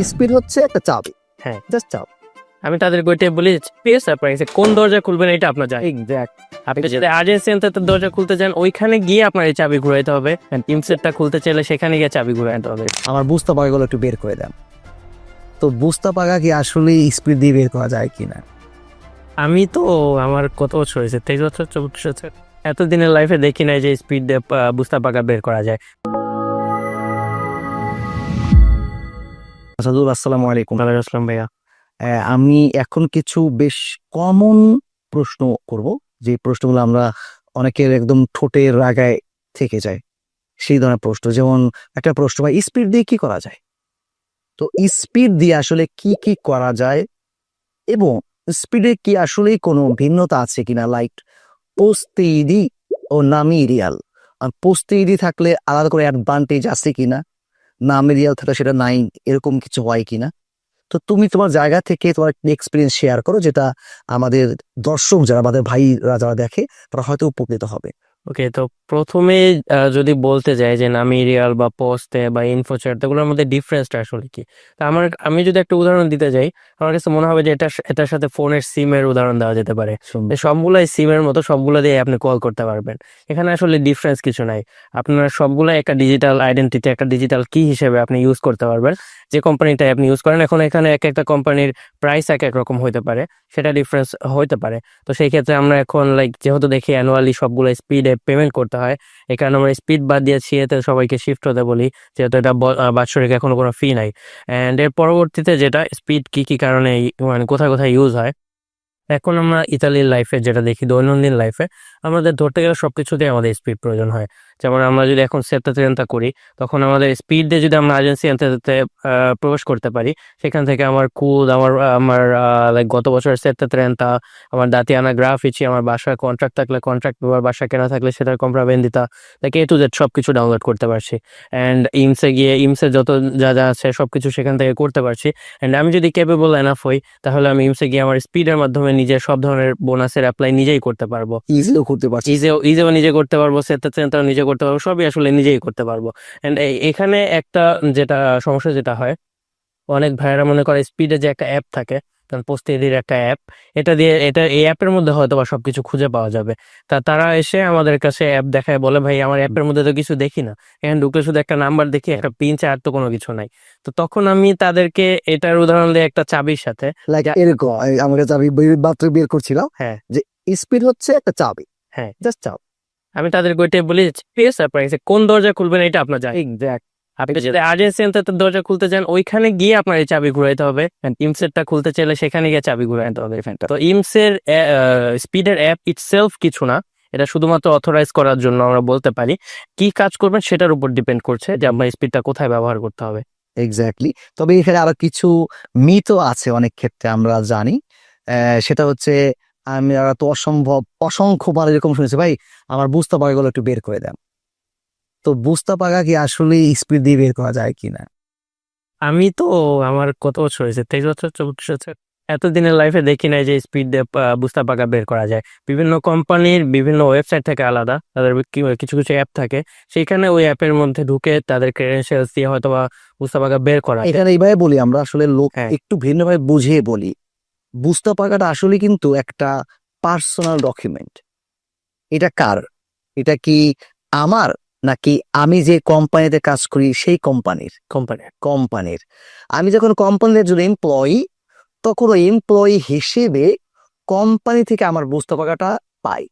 Speed হচ্ছে একটা চাবি, হ্যাঁ, জাস্ট চাবি। আমি তাদেরকে ওইটাই বলি, স্পেস সারপ্রাইজে কোন দরজা খুলবেন এটা আপনার জানেন। এক্স্যাক্ট। আপনি যদি আর্জেন্সি দরজা খুলতে চান ওইখানে গিয়ে আপনার এই চাবি ঘুরাইতে হবে, ইমসেটটা খুলতে চাইলে সেখানে গিয়ে চাবি ঘুরাইতে হবে। আমার বুঝতে পাগাগুলো একটু বের করে দেন। তো বুঝতে পাগা কি আসলে স্পিড দিয়ে বের করা যায় কিনা? আমি তো আমার কত বছর হয়েছে, 23 বছর 24 বছর, এতদিনের লাইফে দেখি নাই যে স্পিড দিয়ে বুস্তা পাকা বের করা যায়। আসসালামু আলাইকুম। ওয়ালাইকুম আসসালাম ভাইয়া। আমি এখন কিছু বেশ কমন প্রশ্ন করব, যে প্রশ্নগুলো আমরা অনেকের একদম ঠোঁটের রাগায় থেকে যায়, সেই ধরনের প্রশ্ন। যেমন একটা প্রশ্ন, ভাই স্পিড দিয়ে কি করা যায়? তো স্পিড দিয়ে আসলে কি কি করা যায় এবং স্পিডে কি আসলেই কোনো ভিন্নতা আছে কিনা, লাইক পোস্টেইডি ও নামি রিয়াল। আর পোস্টেইডি থাকলে আলাদা করে অ্যাডভান্টেজ আছে কিনা, নামি রিয়াল থাকলে সেটা নাই, এরকম কিছু হয় কিনা? তো তুমি তোমার জায়গা থেকে তোমার এক্সপিরিয়েন্স শেয়ার করো, যেটা আমাদের দর্শক যারা, আমাদের ভাইরা যারা দেখে, তারা হয়তো উপকৃত হবে। ওকে, তো প্রথমে যদি বলতে যাই যে নামি রিয়াল বা পোস্টে বা ইনফোচ্যাট, এগুলোর মধ্যে ডিফারেন্সটা আসলে কি, তা আমি যদি একটা উদাহরণ দিতে যাই, আমার কাছে মনে হবে যে এটার সাথে ফোনের সিমের উদাহরণ দেওয়া যেতে পারে। যে সবগুলাই সিমের মতো, সবগুলো দিয়ে আপনি কল করতে পারবেন। এখানে আসলে ডিফারেন্স কিছু নাই। আপনার সবগুলাই একটা ডিজিটাল আইডেন্টিটি, একটা ডিজিটাল কি হিসেবে আপনি ইউজ করতে পারবেন। যে কোম্পানিটাই আপনি ইউজ করেন, এখন এখানে এক একটা কোম্পানির প্রাইস এক এক রকম হইতে পারে, সেটা ডিফারেন্স হইতে পারে। তো সেই ক্ষেত্রে আমরা এখন যেহেতু দেখি অ্যানুয়ালি সবগুলো স্পিডে পেমেন্ট করতে হয়, এই কারণে আমরা স্পিড বাদ দিয়েছি, এতে সবাইকে শিফট হতে বলি, যেহেতু এটা বাৎসরিক এখনো কোনো ফি নাই। অ্যান্ড এর পরবর্তীতে যেটা স্পিড কি কি কারণে মানে কোথায় কোথায় ইউজ হয়, এখন আমরা ইতালির লাইফে যেটা দেখি, দৈনন্দিন লাইফে আমাদের ধরতে গেলে সবকিছুতেই আমাদের স্পিড প্রয়োজন হয়। যেমন আমরা যদি এখন সেপ্তা ট্রেনটা করি, তখন আমাদের স্পিড দিয়ে যদি আমরা এজেন্সি প্রবেশ করতে পারি, সেখান থেকে আমার কুদ, আমার আমার গত বছরের সেপ্তা ট্রেনটা, আমার দাতিয়ানা গ্রাফিচি, আমার বাসায় কন্ট্রাক্ট থাকলে কন্ট্রাক্ট, বাসা কেনা থাকলে সেটার কম্প্রাভেন্দিতা, তাকে এ টু জেড সবকিছু ডাউনলোড করতে পারছি। অ্যান্ড ইমসে যত যা যা আছে সবকিছু সেখান থেকে করতে পারছি। অ্যান্ড আমি যদি ক্যাপেবল এনাফ হই, তাহলে আমি ইমসে গিয়ে আমার স্পিডের মাধ্যমে নিজের সব ধরনের বোনাসের অ্যাপ্লাই নিজেই করতে পারবো। ইজিও করতে পারছি, ইজিও নিজে করতে পারবো, সেটাও নিজে করতে পারবো, সবই আসলে নিজেই করতে পারবো। এন্ড এখানে একটা যেটা সমস্যা যেটা হয়, অনেক ভাইয়েরা মনে করে স্পিডে যে একটা অ্যাপ থাকে, কারণ পোস্টেডির একটা অ্যাপ, এই অ্যাপের মধ্যে হয়তো বা সবকিছু খুঁজে পাওয়া যাবে। তারা এসে আমাদের কাছে অ্যাপ দেখায়, বলে ভাই আমার অ্যাপের মধ্যে তো কিছু দেখি না, এখানে ঢুকলে শুধু একটা নাম্বার দেখি, একটা পিন চাই, আর তো কোনো কিছু নাই। তো তখন আমি তাদেরকে এটার উদাহরণ দিই একটা চাবির সাথে। লাইক এরকম। আমার কাছে আমি মাত্র বের করছিলাম হ্যাঁ, যে স্পিড হচ্ছে একটা চাবি, হ্যাঁ, জাস্ট চাবি। আমি তাদেরকে ওইটাই বলি, স্পেস সারপ্রাইজে কোন দরজা খুলবেন এটা আপনার জানেন। এক্স্যাক্ট। আপনি যদি আর্জেন্সি দরজা খুলতে চান ওইখানে গিয়ে আপনার এই চাবি ঘুরাইতে হবে, ইমসেটটা খুলতে চাইলে সেখানে গিয়ে চাবি ঘুরাইতে হবে। তো ইমসের স্পিডের অ্যাপ ইটসেলফ কিছু না, এটা শুধুমাত্র অথরাইজ করার জন্য আমরা বলতে পারি। কি কাজ করবেন সেটার উপর ডিপেন্ড করছে যে আপনার স্পিডটা কোথায় ব্যবহার করতে হবে। এক্স্যাক্টলি। তবে এখানে আরো কিছু মিথও আছে, অনেক ক্ষেত্রে আমরা জানি। সেটা হচ্ছে, আমরা তো অসংখ্যবার এরকম শুনেছি, ভাই আমার বুঝতে পাগাগুলো একটু বের করে দেন। তো বুঝতে পাগা কি আসলে স্পিড দিয়ে বের করা যায় কিনা? আমি তো আমার কত বছর হয়েছে, 23 বছর 24 বছর, এতদিনের লাইফে দেখি নাই যে স্পিড দিয়ে বুস্তা পাকা বের করা যায়। বিভিন্ন কোম্পানির বিভিন্ন ওয়েবসাইট থেকে আলাদা, তাদের কিছু কিছু অ্যাপ থাকে, সেইখানে ওই অ্যাপের মধ্যে ঢুকে তাদের ক্রেডেনশিয়ালস দিয়ে হয়তো বা বুস্তা পাকা বের করা যায়। এখানে এইভাবে বলি, আমরা আসলে লোক হ্যাঁ, একটু ভিন্নভাবে বুঝিয়ে বলি। বুঝতে পাগাটা আসলে কিন্তু একটা পার্সোনাল ডকুমেন্ট। এটা কার? এটা কি আমার, নাকি আমি যে কোম্পানিতে কাজ করি সেই কোম্পানির? কোম্পানির। আমি যখন কোম্পানির একজন এমপ্লয়ি, তখন ওই এমপ্লয়ি হিসেবে কোম্পানি থেকে আমার বুঝতে পাগাটা পাই।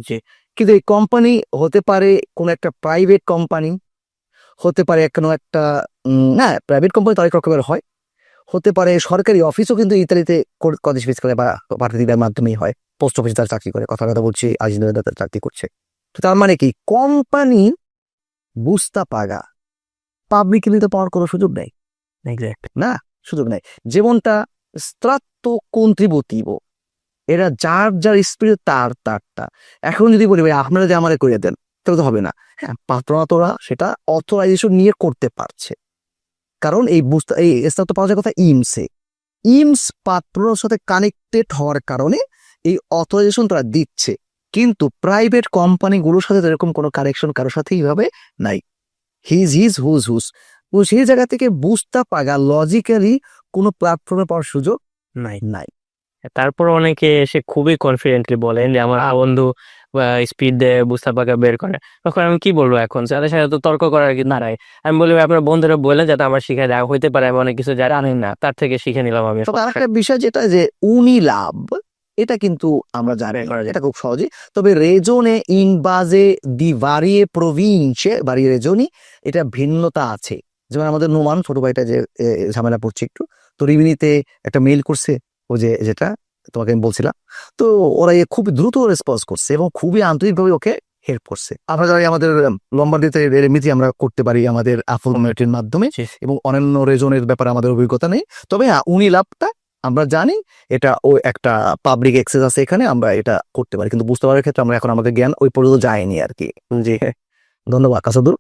জি, কিন্তু এই কোম্পানি হতে পারে কোনো একটা প্রাইভেট কোম্পানি, হতে পারে কোনো একটা না, প্রাইভেট কোম্পানি তো অনেক রকমের হয়, হতে পারে সরকারি অফিসও কিন্তু ইতালিতে কদেশ বেস করে বা পাঠাতিদের মাধ্যমেই হয়। পোস্ট অফিসে তারা চাকরি করে, কথা বলছি, আইনজীবীরা তারা চাকরি করছে। তো তার মানে কি, কোম্পানি বুস্তা পাগা পাবলিকলি তো পাওয়ার কোনো সুযোগ নেই, এক্স্যাক্ট। না, সুযোগ নেই। যেমনটা স্ত্রাত্ত কন্ট্রিবুটিভ, এরা যার যার স্পিরিট তারটা। এখন যদি বলি ভাই আপনারা যে আমারে করে দেন, তাহলে তো হবে না। হ্যাঁ, পাত্ররা সেটা অথরাইজেশন নিয়ে করতে পারছে, কারণ এই স্থান তো পাওয়া যায় কথা ইমস পাত্রর সাথে কানেক্টেড হওয়ার কারণে এই অথরাইজেশন তারা দিচ্ছে। কিন্তু প্রাইভেট কোম্পানিগুলোর সাথে এরকম কোনো কানেকশন কারোর সাথে এইভাবে নাই। হিজ হুজ তো সেই জায়গা থেকে বুঝতে পারা লজিক্যালি কোনো প্ল্যাটফর্মে পাওয়ার সুযোগ নাই নাই। তারপর অনেকে এসে খুবই কনফিডেন্টলি বলেন যে আমার বন্ধু স্পিড দিয়ে বুস্তাপাকা বের করে, তখন আমি কি বলবো? এখন তাদের সাথে তো তর্ক করার কি নাই। আমি বলি আপনার বন্ধুরা বললেন যাতে আমার শিখে দেওয়া হইতে পারে, আমি অনেক কিছু জানেন না, তার থেকে শিখে নিলাম আমি। তবে আরেকটা বিষয় যেটা যে উনিলাভ, এটা কিন্তু আমরা জানি বের করা যায়। এটা খুব সহজে। তবে রেজনে ইন বাজে দি ভারিয়ে প্রভিন্সে ভারিয়ে রেজনি, এটা ভিন্নতা আছে। যেমন আমাদের নোমান ছোট ভাইটা যে ঝামেলা পড়ছে একটু, তো রিমিনিতে একটা মেইল করছে, ও যে যেটা তোমাকে আমি বলছিলাম, তো ওরা খুব দ্রুত রেসপন্স করছে এবং খুবই আন্তরিকভাবে ওকে হেল্প করছে। আমরা জানি আমাদের লম্বা দিতে রেমিতি আমরা করতে পারি আমাদের আফুল কমিউনিটির মাধ্যমে, এবং অন্যান্য রেজনের ব্যাপারে আমাদের অভিজ্ঞতা নেই। তবে হ্যাঁ, উনিলাভটা আমরা জানি, এটা ও একটা পাবলিক অ্যাক্সেস আছে, এখানে আমরা এটা করতে পারি, কিন্তু বুঝতে পারার ক্ষেত্রে আমরা এখন আমাদের জ্ঞান ওই পর্যন্ত যায়নি আর কি। জি। ধন্যবাদ কাসাদুর।